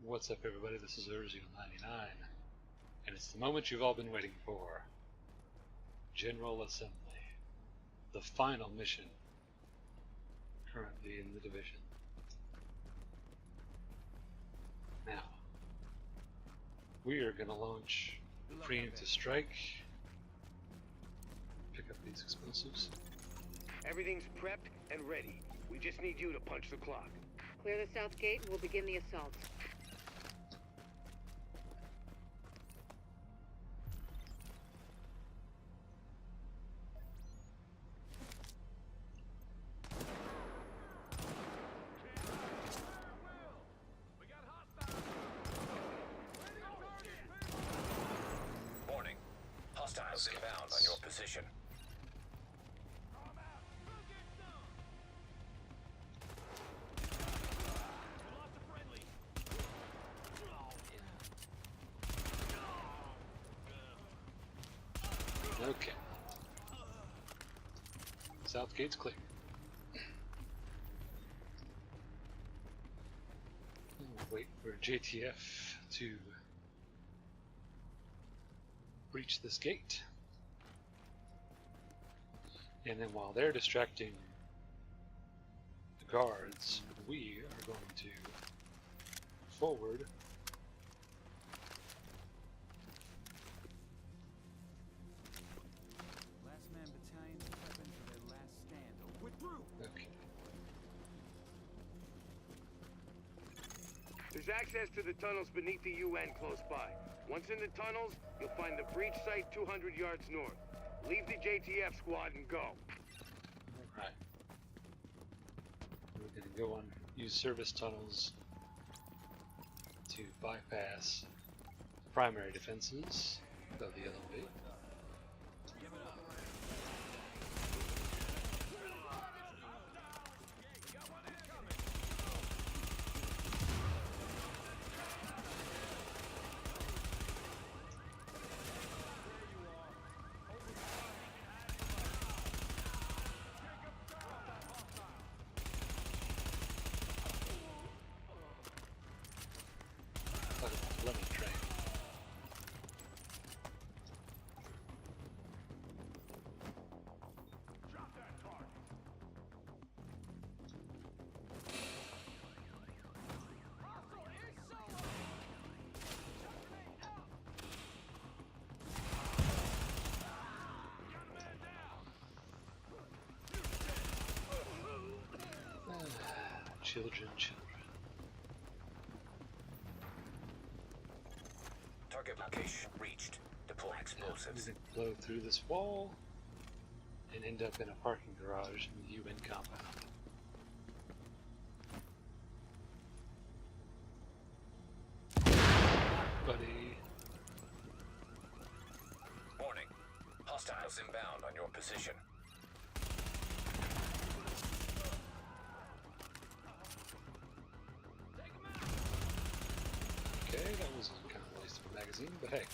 What's up, everybody? This is Urzio99, and it's the moment you've all been waiting for. General Assembly. The final mission currently in the division. Now, we are going to launch a preemptive strike. Pick up these explosives. Everything's prepped and ready. We just need you to punch the clock. Clear the south gate and we'll begin the assault. Warning. Hostiles inbound on your position. Okay. South gate's clear. We'll wait for JTF to breach this gate. And then while they're distracting the guards, we are going to forward Man battalion prepping for their last stand. Withdrew. Okay. There's access to the tunnels beneath the UN close by. Once in the tunnels, you'll find the breach site 200 yards north. Leave the JTF squad and go. Alright. We're going to go on, use service tunnels to bypass the primary defenses of the LMB. Give it up. Lemon train. Drop that target. Children. Target location reached. Deploy explosives. We can blow through this wall and end up in a parking garage in the UN compound. Buddy. Warning. Hostiles inbound on your position. Okay, that was kind of a waste of a magazine, but hey.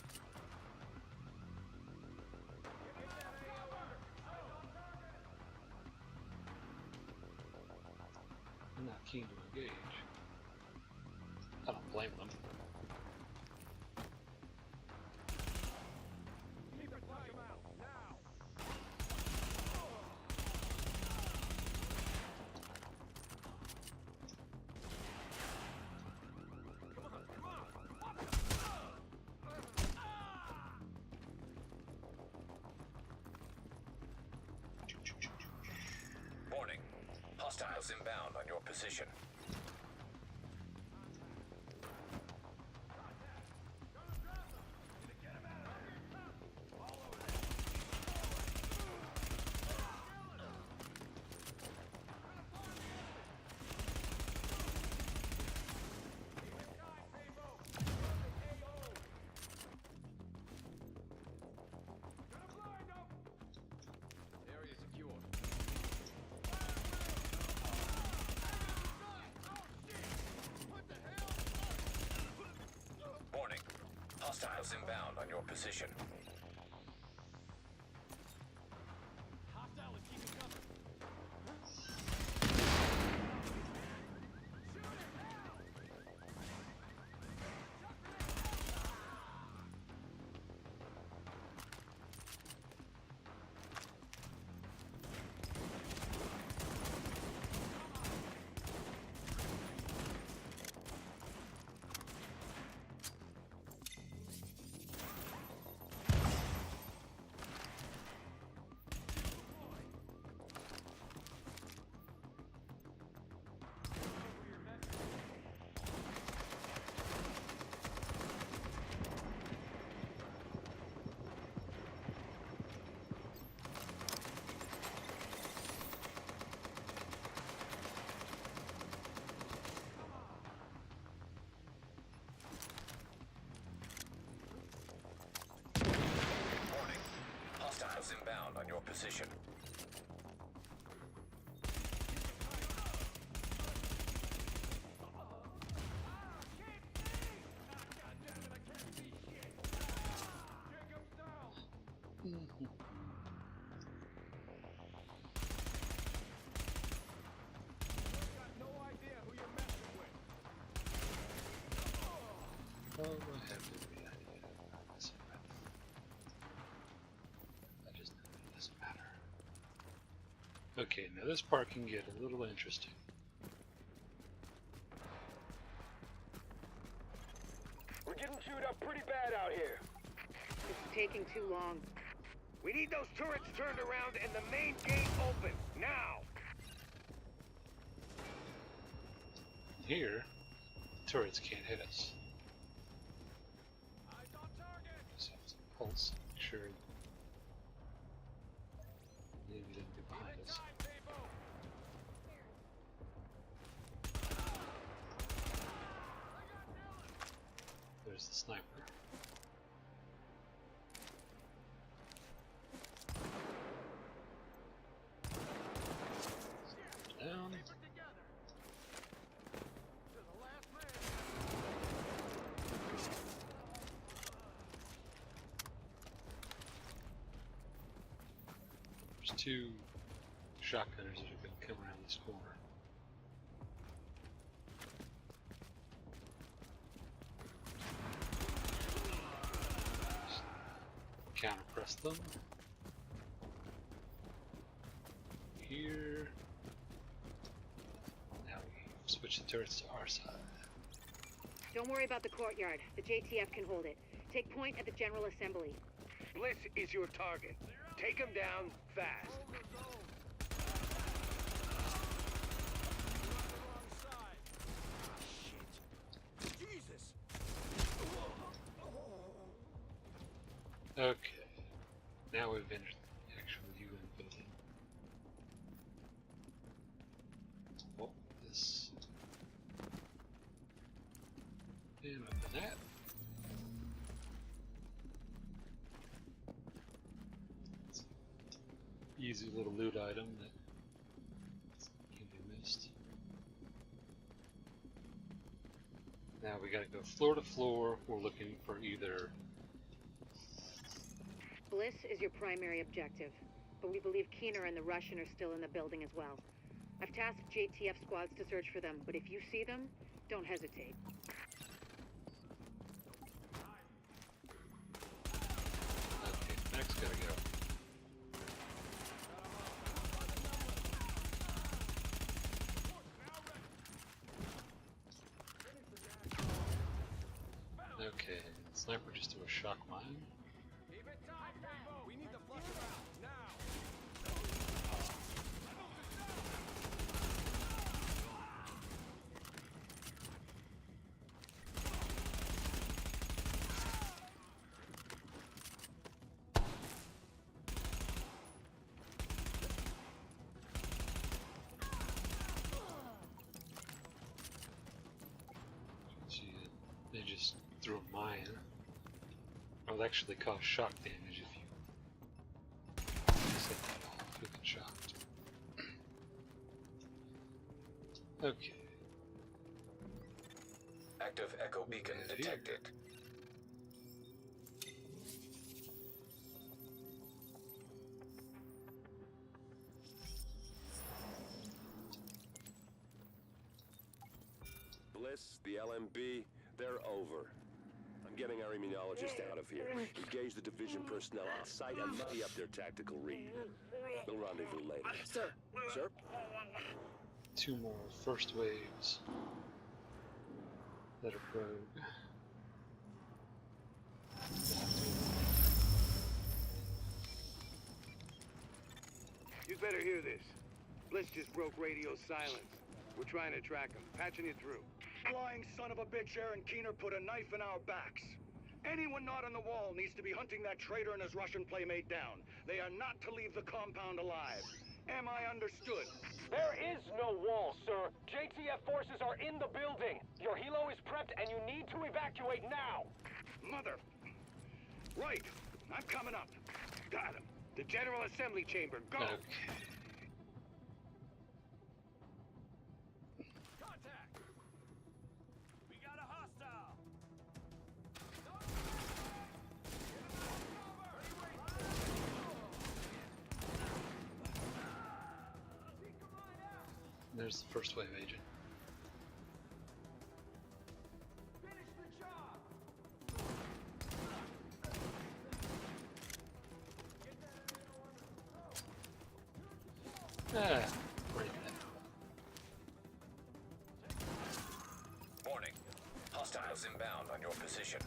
I'm not keen to engage. I don't blame them. Keep it tight out now. Warning. Hostiles inbound on your position. Area secure. Warning. Hostiles inbound on your position. Hostile is keeping cover. position. Oh, I have no idea. I just know it doesn't matter. Okay, now this part can get a little interesting. We're getting chewed up pretty bad out here. This is taking too long. We need those turrets turned around and the main gate open, now! Here, turrets can't hit us. Just have to pulse, make sure the enemy didn't get behind us. There's the sniper. Down. There's two shotgunners that are going to come around this corner. Counter press them. Here. Now we switch the turrets to our side. Don't worry about the courtyard. The JTF can hold it. Take point at the General Assembly. Bliss is your target. Take him down fast. Jesus! Okay. Now we've entered the actual UN building. Oh, this. And open that. Easy little loot item that can be missed. Now we gotta go floor to floor. We're looking for either. Bliss is your primary objective, but we believe Keener and the Russian are still in the building as well. I've tasked JTF squads to search for them, but if you see them, don't hesitate. Okay, next gotta go. Okay, sniper just threw a shock mine. We need to flush around, now! See, they just threw a mine. It'll actually cause shock damage if you set that off, you get shocked. Okay. Active echo beacon Here. detected. Bliss, the LMB, they're over. I'm getting our immunologist out of here. Engage the division personnel on site and muddy up their tactical read. We'll rendezvous later. Sir. Sir? Two more first waves that are rogue. You'd better hear this. Bliss just broke radio silence. We're trying to track him, patching you through. Flying son of a bitch, Aaron Keener put a knife in our backs. Anyone not on the wall needs to be hunting that traitor and his Russian playmate down. They are not to leave the compound alive. Am I understood? There is no wall, sir. JTF forces are in the building. Your helo is prepped and you need to evacuate now. Mother. Right. I'm coming up. Got him. The General Assembly Chamber, go! Okay. Contact! We got a hostile! There's the first wave agent. Finish the job! Ah, right then. Warning. Hostiles inbound on your position.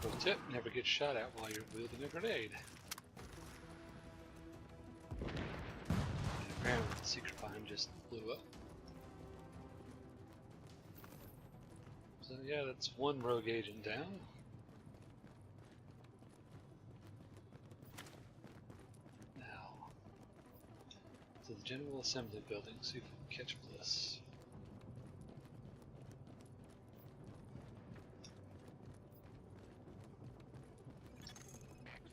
Pro tip, never get shot at while you're wielding a grenade. And apparently the secret bomb just blew up. So yeah, that's one rogue agent down. Now, to the General Assembly building, see if we can catch Bliss.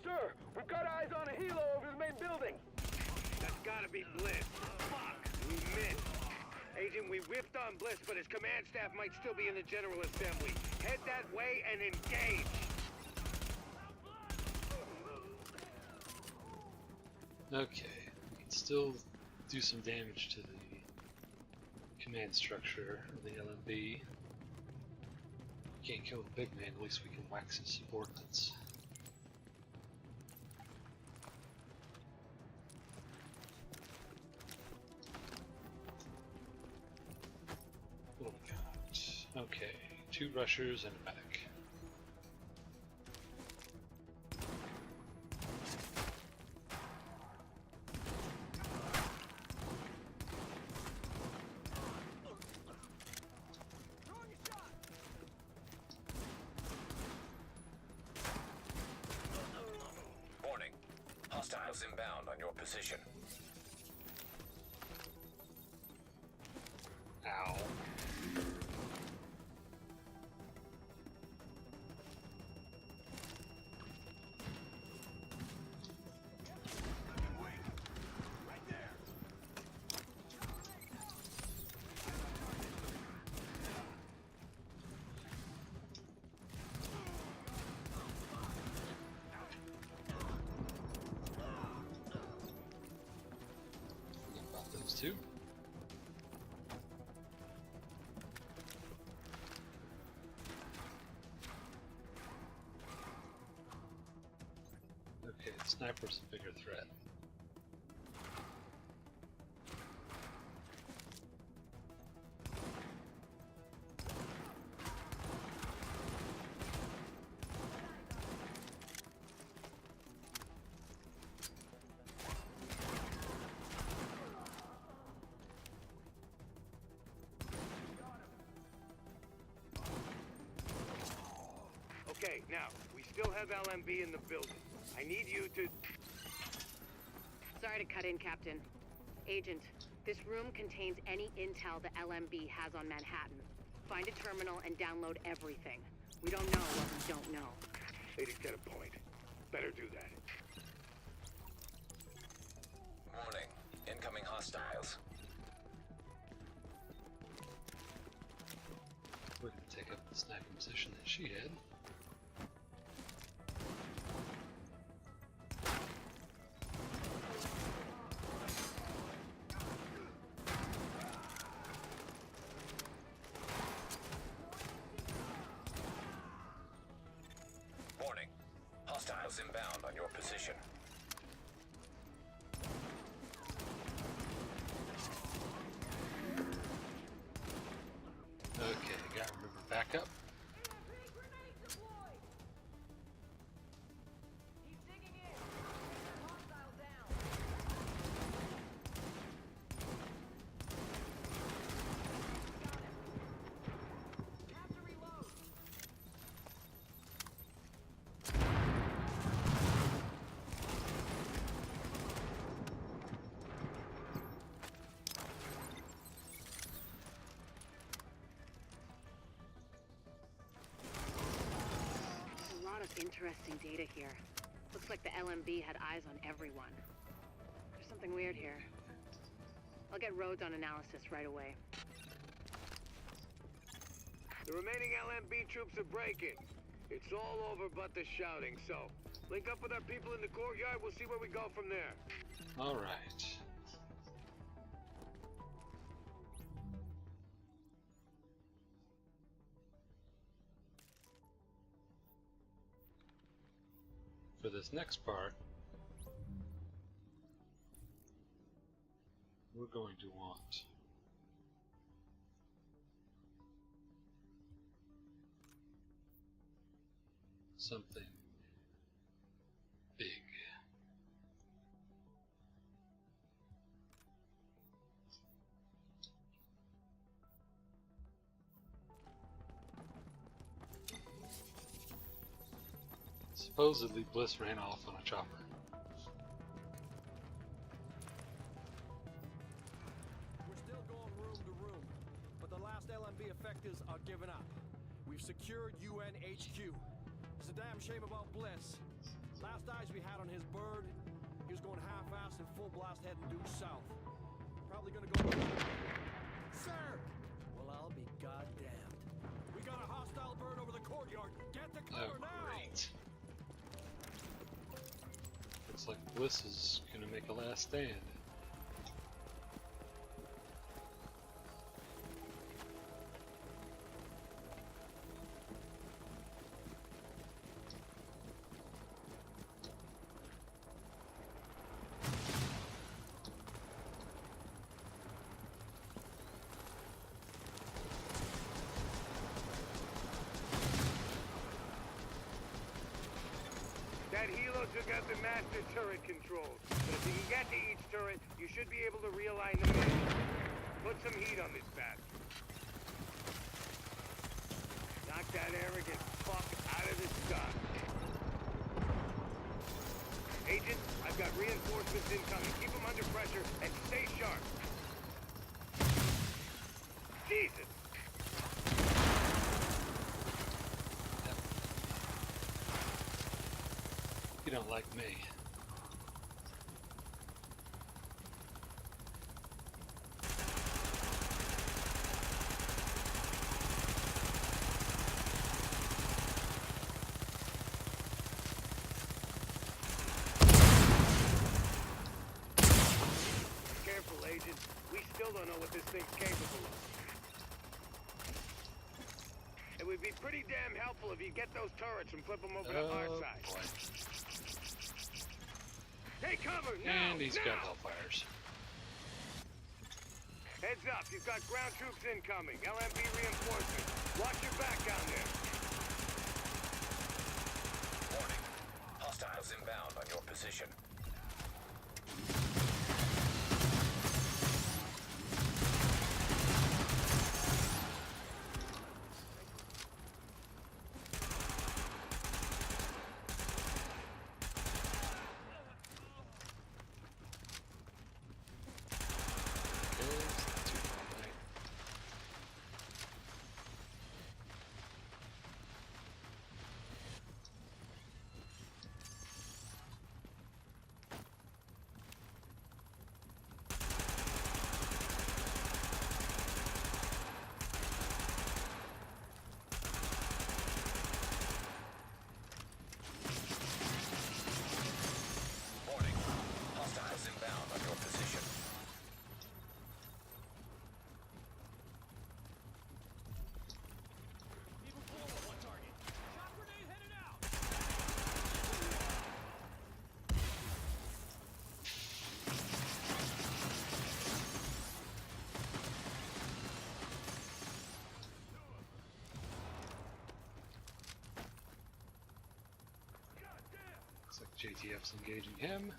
Sir, we've got eyes on a helo over the main building. That's gotta be Bliss. Fuck! We missed. Agent, we whiffed on Bliss, but his command staff might still be in the General Assembly. Head that way and engage! Okay, we can still do some damage to the command structure of the LMB. Can't kill the big man, at least we can wax his subordinates. What do we got? Okay, 2 rushers and a medic. Warning. Hostiles inbound on your position. Ow. About those 2. Okay, the sniper's a bigger threat. Okay, now, we still have LMB in the building. I need you to... Sorry to cut in, Captain. Agent, this room contains any intel the LMB has on Manhattan. Find a terminal and download everything. We don't know what we don't know. Lady's got a point. Better do that. Warning. Incoming hostiles. We're gonna take up the sniping position that she had. Warning. Hostiles inbound on your position. Okay, gotta remember back up. Interesting data here. Looks like the LMB had eyes on everyone. There's something weird here. I'll get roads on analysis right away. The remaining LMB troops are breaking. It's all over but the shouting, so link up with our people in the courtyard. We'll see where we go from there. All right. For this next part, we're going to want something big. Supposedly, Bliss ran off on a chopper. We're still going room to room, but the last LMB effectives are giving up. We've secured UN HQ. It's a damn shame about Bliss. Last eyes we had on his bird, he was going half-assed and full blast heading due south. Probably gonna go... Sir! Well, I'll be goddamned. We got a hostile bird over the courtyard. Get to cover now! Great. Looks like Bliss is gonna make a last stand. That helo took out the master turret controls. But if you can get to each turret, you should be able to realign the mission. Put some heat on this bastard. Knock that arrogant fuck out of the sky. Agent, I've got reinforcements incoming. Keep them under pressure and stay sharp. Jesus! You don't like me. Careful, Agent. We still don't know what this thing's capable of. It would be pretty damn helpful if you get those turrets and flip them over to our side. Boy. Take cover now! And he's now! got hellfires. Heads up, you've got ground troops incoming. LMB reinforcements. Watch your back down there. Warning. Hostiles inbound on your position. Warning. Hostiles inbound on your position. Even forward, one target. Shot grenade headed out! Looks like JTF's engaging him.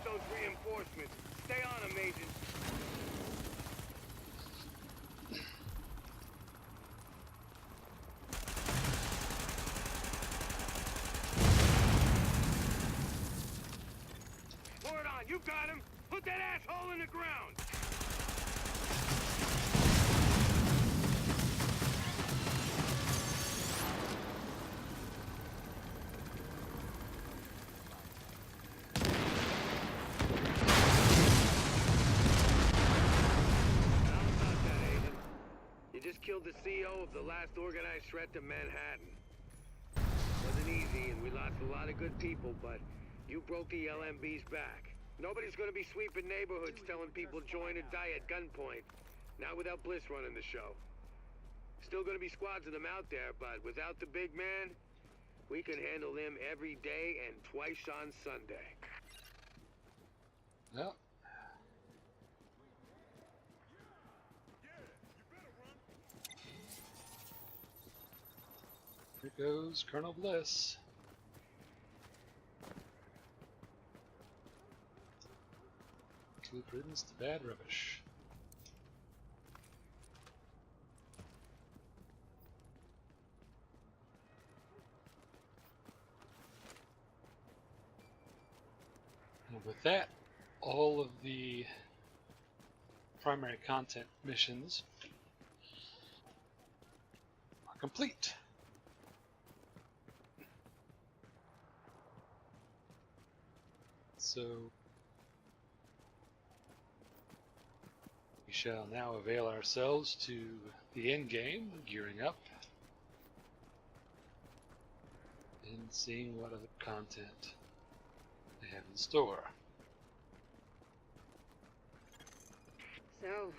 those reinforcements. Stay on them, Agent. Word on, you got him! Put that asshole in the ground! Killed the CEO of the last organized threat to Manhattan. Wasn't easy, and we lost a lot of good people, but you broke the LMB's back. Nobody's gonna be sweeping neighborhoods telling people join or die at gunpoint. Not without Bliss running the show. Still gonna be squads of them out there, but without the big man, we can handle them every day and twice on Sunday. Well. Here goes Colonel Bliss. Good riddance to bad rubbish. And with that, all of the primary content missions are complete. So we shall now avail ourselves to the end game, gearing up and seeing what other content they have in store. So,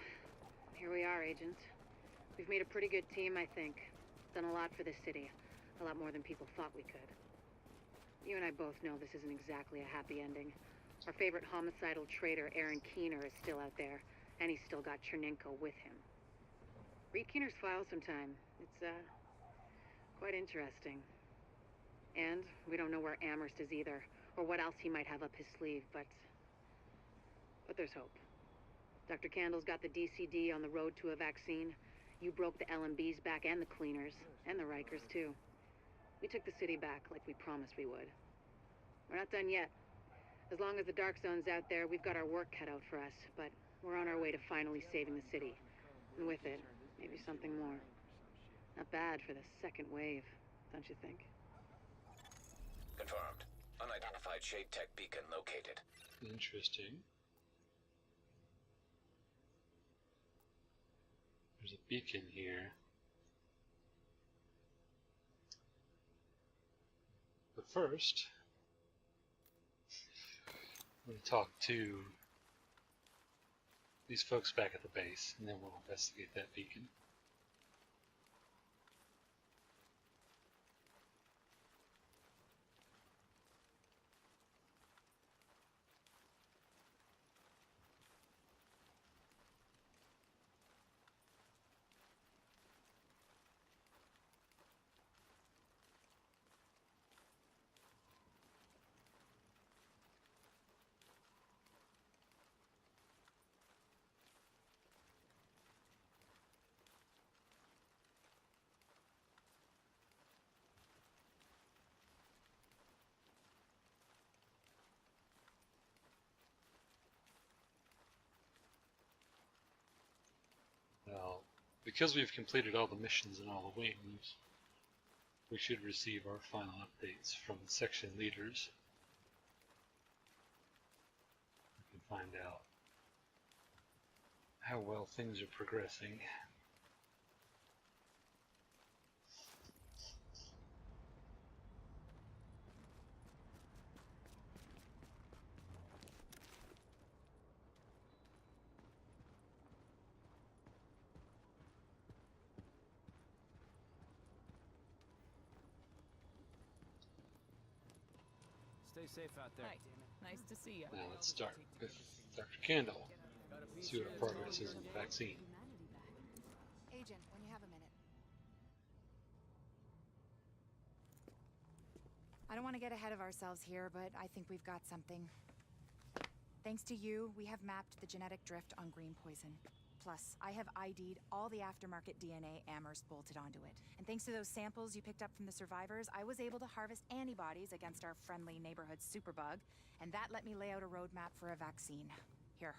here we are, Agent. We've made a pretty good team, I think. Done a lot for the city. A lot more than people thought we could. You and I both know this isn't exactly a happy ending. Our favorite homicidal traitor, Aaron Keener, is still out there, and he's still got Chernenko with him. Read Keener's file sometime. It's, quite interesting. And we don't know where Amherst is either, or what else he might have up his sleeve, but there's hope. Dr. Candle's got the DCD on the road to a vaccine. You broke the LMB's back and the cleaners, and the Rikers too. We took the city back like we promised we would. We're not done yet. As long as the Dark Zone's out there, we've got our work cut out for us, but we're on our way to finally saving the city. And with it, maybe something more. Not bad for the second wave, don't you think? Confirmed. Unidentified Shade Tech beacon located. Interesting. There's a beacon here. But first, I'm going to talk to these folks back at the base, and then we'll investigate that beacon. Well, because we've completed all the missions and all the wings, we should receive our final updates from the section leaders. We can find out how well things are progressing. Stay safe out there. Hi. Nice to see you. Now let's start with Dr. Candle. See what our progress is on the vaccine. Agent, when you have a minute. I don't want to get ahead of ourselves here, but I think we've got something. Thanks to you, we have mapped the genetic drift on green poison. Plus, I have ID'd all the aftermarket DNA Amherst bolted onto it. And thanks to those samples you picked up from the survivors, I was able to harvest antibodies against our friendly neighborhood superbug, and that let me lay out a roadmap for a vaccine. Here.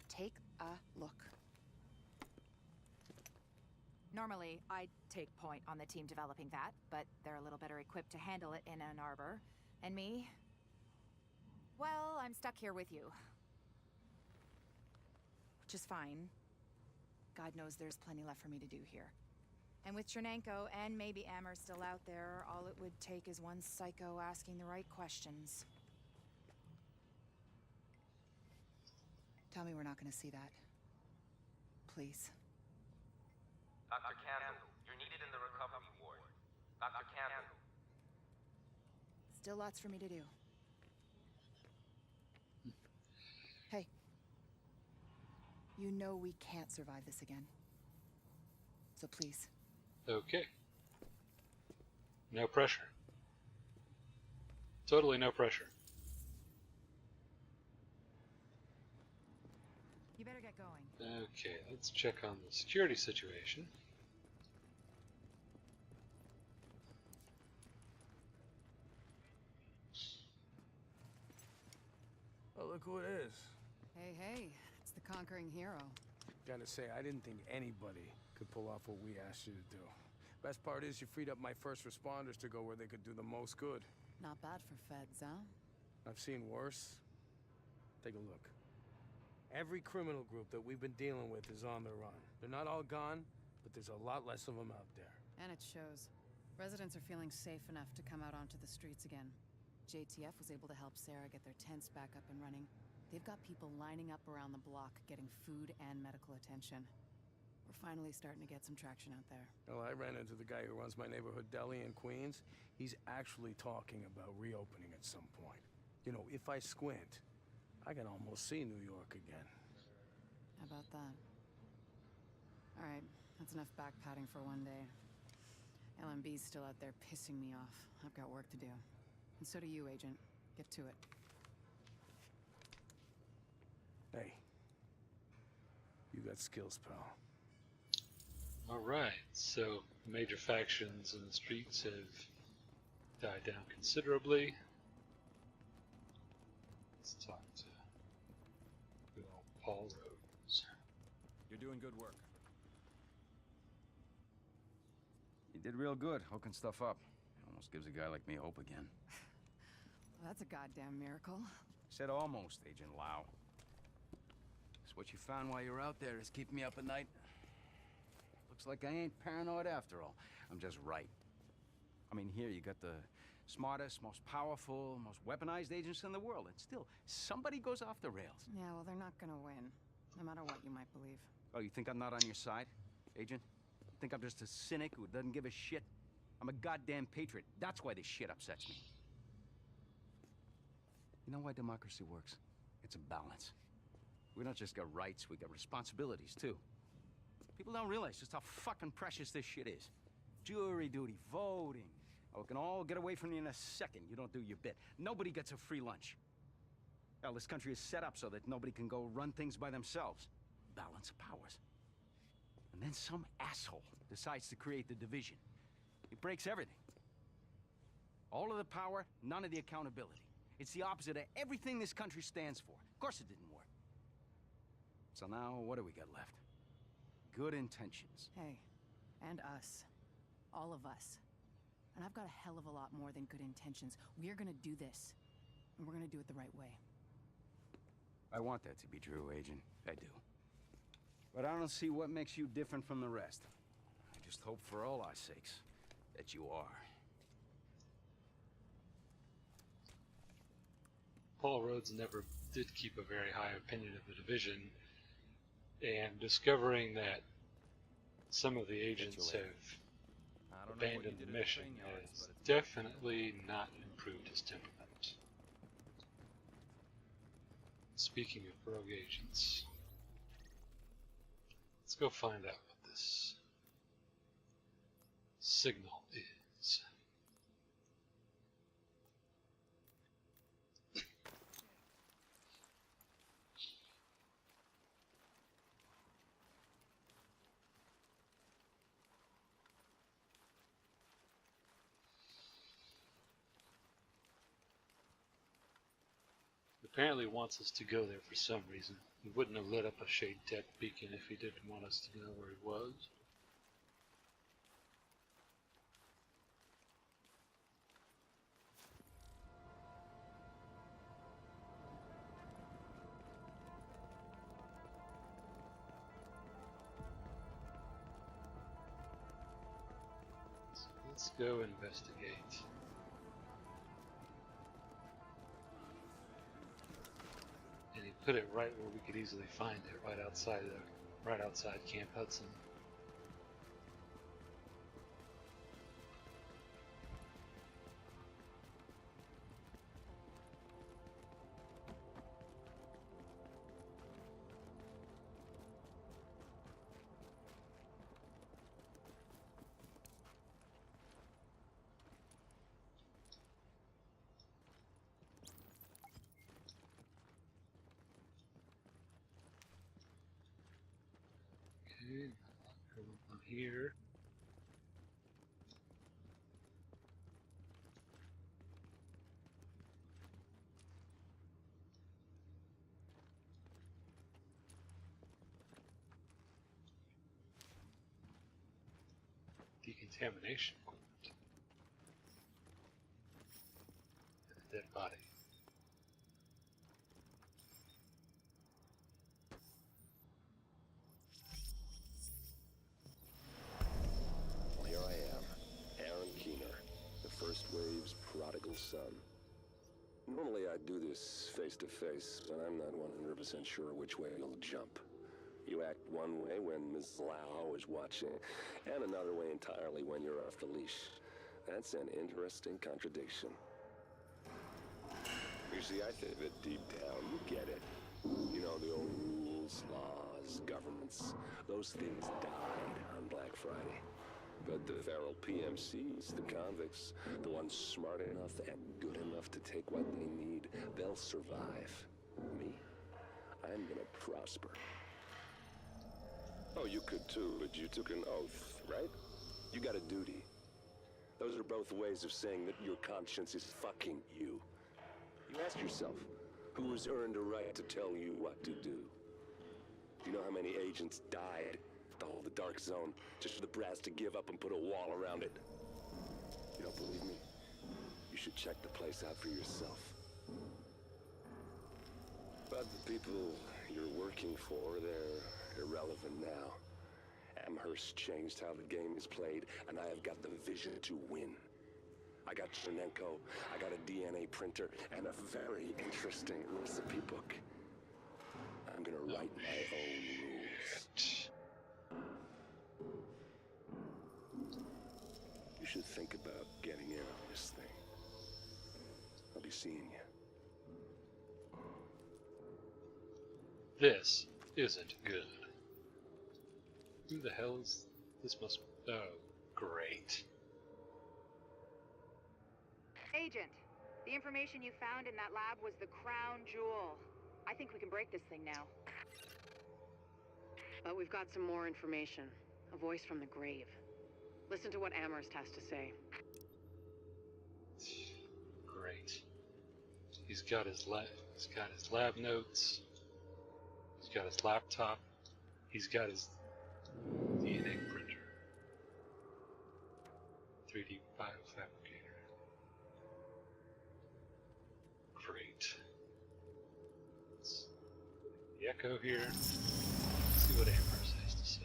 Take a look. Normally, I'd take point on the team developing that, but they're a little better equipped to handle it in Ann Arbor. And me? Well, I'm stuck here with you. Which is fine. God knows there's plenty left for me to do here. And with Chernenko and maybe Amher still out there, all it would take is one psycho asking the right questions. Tell me we're not gonna see that. Please. Dr. Campbell, you're needed in the recovery ward. Dr. Campbell. Still lots for me to do. Hey. You know we can't survive this again. So please. Okay. No pressure. Totally no pressure. You better get going. Okay, let's check on the security situation. Oh, look who it is. Hey, hey, it's the conquering hero. Gotta say, I didn't think anybody could pull off what we asked you to do. Best part is you freed up my first responders to go where they could do the most good. Not bad for feds, huh? I've seen worse. Take a look. Every criminal group that we've been dealing with is on the run. They're not all gone, but there's a lot less of them out there. And it shows. Residents are feeling safe enough to come out onto the streets again. JTF was able to help Sarah get their tents back up and running. They've got people lining up around the block, getting food and medical attention. We're finally starting to get some traction out there. Well, I ran into the guy who runs my neighborhood deli in Queens. He's actually talking about reopening at some point. You know, if I squint, I can almost see New York again. How about that? All right, that's enough back-patting for one day. LMB's still out there pissing me off. I've got work to do. And so do you, Agent. Get to it. Hey. You got skills, pal. Alright, so major factions in the streets have died down considerably. Let's talk to good old Paul Rhodes. You're doing good work. You did real good, hooking stuff up. Almost gives a guy like me hope again. Well, that's a goddamn miracle. Said almost, Agent Lau. So what you found while you were out there is keeping me up at night. Looks like I ain't paranoid after all. I'm just right. I mean, here you got the smartest, most powerful, most weaponized agents in the world, and still, somebody goes off the rails. Yeah, well, they're not gonna win, no matter what you might believe. Oh, you think I'm not on your side, Agent? You think I'm just a cynic who doesn't give a shit? I'm a goddamn patriot. That's why this shit upsets me. You know why democracy works? It's a balance. We don't just got rights, we got responsibilities, too. People don't realize just how fucking precious this shit is. Jury duty, voting. Oh, we can all get away from you in a second. You don't do your bit. Nobody gets a free lunch. Hell, this country is set up so that nobody can go run things by themselves. Balance of powers. And then some asshole decides to create the division. It breaks everything. All of the power, none of the accountability. It's the opposite of everything this country stands for. Of course it didn't work. So now, what do we got left? Good intentions. Hey, and us. All of us. And I've got a hell of a lot more than good intentions. We're gonna do this. And we're gonna do it the right way. I want that to be true, Agent. I do. But I don't see what makes you different from the rest. I just hope for all our sakes that you are. Paul Rhodes never did keep a very high opinion of the division, and discovering that some of the agents have abandoned the mission has definitely not improved his temperament. Speaking of rogue agents, let's go find out what this signal is. apparently wants us to go there for some reason. He wouldn't have lit up a shade tech beacon if he didn't want us to know where he was. So let's go investigate. And he put it right where we could easily find it, right outside Camp Hudson. Okay, on here. Decontamination equipment. And a dead body. Well, here I am, Aaron Keener, the first wave's prodigal son. Normally I'd do this face to face, but I'm not 100% sure which way you'll jump. You act one way when Ms. Lau is watching, and another way entirely when you're off the leash. That's an interesting contradiction. You see, I think that deep down you get it. You know, the old rules, laws, governments, those things died on Black Friday. But the feral PMCs, the convicts, the ones smart enough and good enough to take what they need, they'll survive. Me? I'm gonna prosper. Oh, you could too, but you took an oath, right? You got a duty. Those are both ways of saying that your conscience is fucking you. You ask yourself, who has earned a right to tell you what to do? Do you know how many agents died to hold the Dark Zone just for the brass to give up and put a wall around it? You don't believe me? You should check the place out for yourself. But the people you're working for, they're irrelevant now. Amherst changed how the game is played, and I have got the vision to win. I got Chernenko, I got a DNA printer, and a very interesting recipe book. I'm gonna write my own rules. You should think about getting in on this thing. I'll be seeing you. This isn't good. Who the hell is this? Oh, great. Agent, the information you found in that lab was the crown jewel. I think we can break this thing now. But we've got some more information. A voice from the grave. Listen to what Amherst has to say. Great. He's got his lab notes. He's got his laptop. He's got his DNA printer. 3D biofabricator. Great. Let's put the echo here. Let's see what Amherst has to say.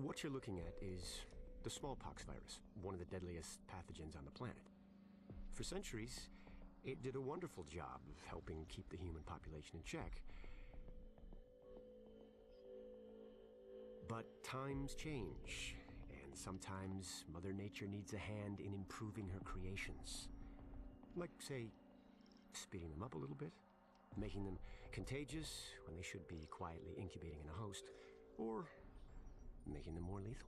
What you're looking at is the smallpox virus, one of the deadliest pathogens on the planet. For centuries, it did a wonderful job of helping keep the human population in check. But times change, and sometimes Mother Nature needs a hand in improving her creations. Like, say, speeding them up a little bit, making them contagious when they should be quietly incubating in a host, or making them more lethal.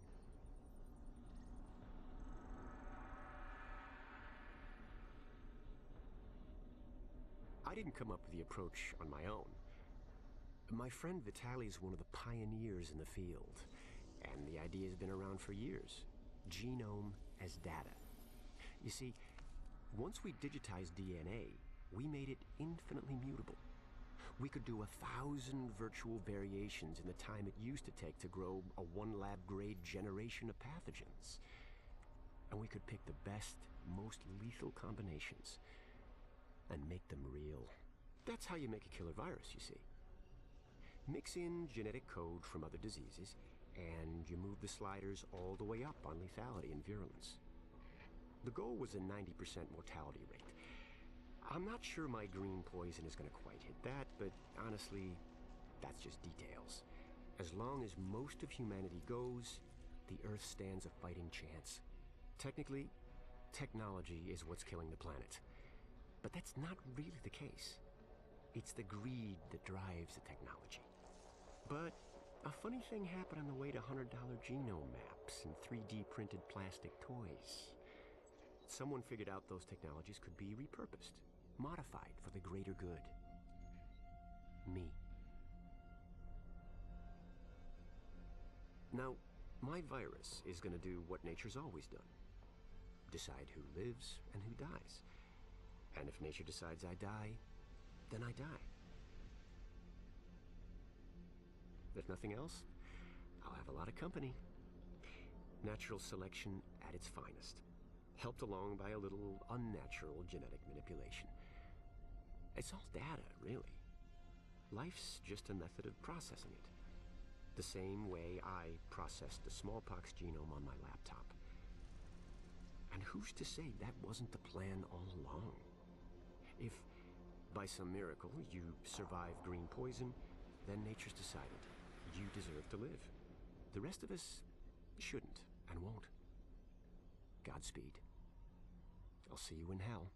I didn't come up with the approach on my own. My friend Vitaly's one of the pioneers in the field, and the idea's been around for years. Genome as data. You see, once we digitized DNA, we made it infinitely mutable. We could do 1,000 virtual variations in the time it used to take to grow a 1-lab-grade generation of pathogens. And we could pick the best, most lethal combinations and make them real. That's how you make a killer virus, you see. Mix in genetic code from other diseases, and you move the sliders all the way up on lethality and virulence. The goal was a 90% mortality rate. I'm not sure my green poison is going to quite hit that, but honestly, that's just details. As long as most of humanity goes, the Earth stands a fighting chance. Technically, technology is what's killing the planet. But that's not really the case. It's the greed that drives the technology. But a funny thing happened on the way to $100 genome maps and 3D printed plastic toys. Someone figured out those technologies could be repurposed, modified for the greater good. Me. Now, my virus is going to do what nature's always done. Decide who lives and who dies. And if nature decides I die, then I die. If nothing else, I'll have a lot of company. Natural selection at its finest, helped along by a little unnatural genetic manipulation. It's all data, really. Life's just a method of processing it. The same way I processed the smallpox genome on my laptop. And who's to say that wasn't the plan all along? If, by some miracle, you survive green poison, then nature's decided you deserve to live. The rest of us shouldn't and won't. Godspeed. I'll see you in hell.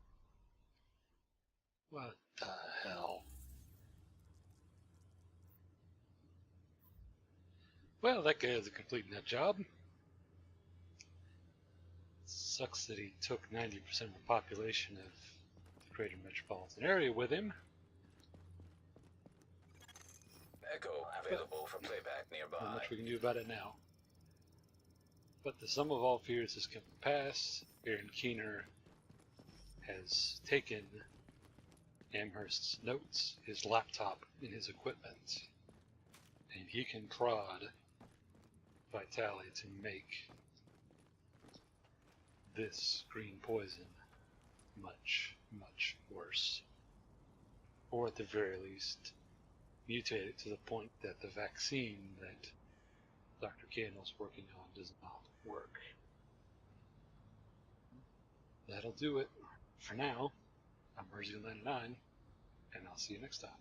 What the hell? Well, that guy is a complete nut job. Sucks that he took 90% of the population of the greater metropolitan area with him. Echo available for playback nearby. Not much we can do about it now. But the sum of all fears has come to pass. Aaron Keener has taken Amherst's notes, his laptop, and his equipment, and he can prod Vitaly to make this green poison much, much worse. Or at the very least, mutate it to the point that the vaccine that Dr. Candle's working on does not work. That'll do it for now. I'm Merzio99, and I'll see you next time.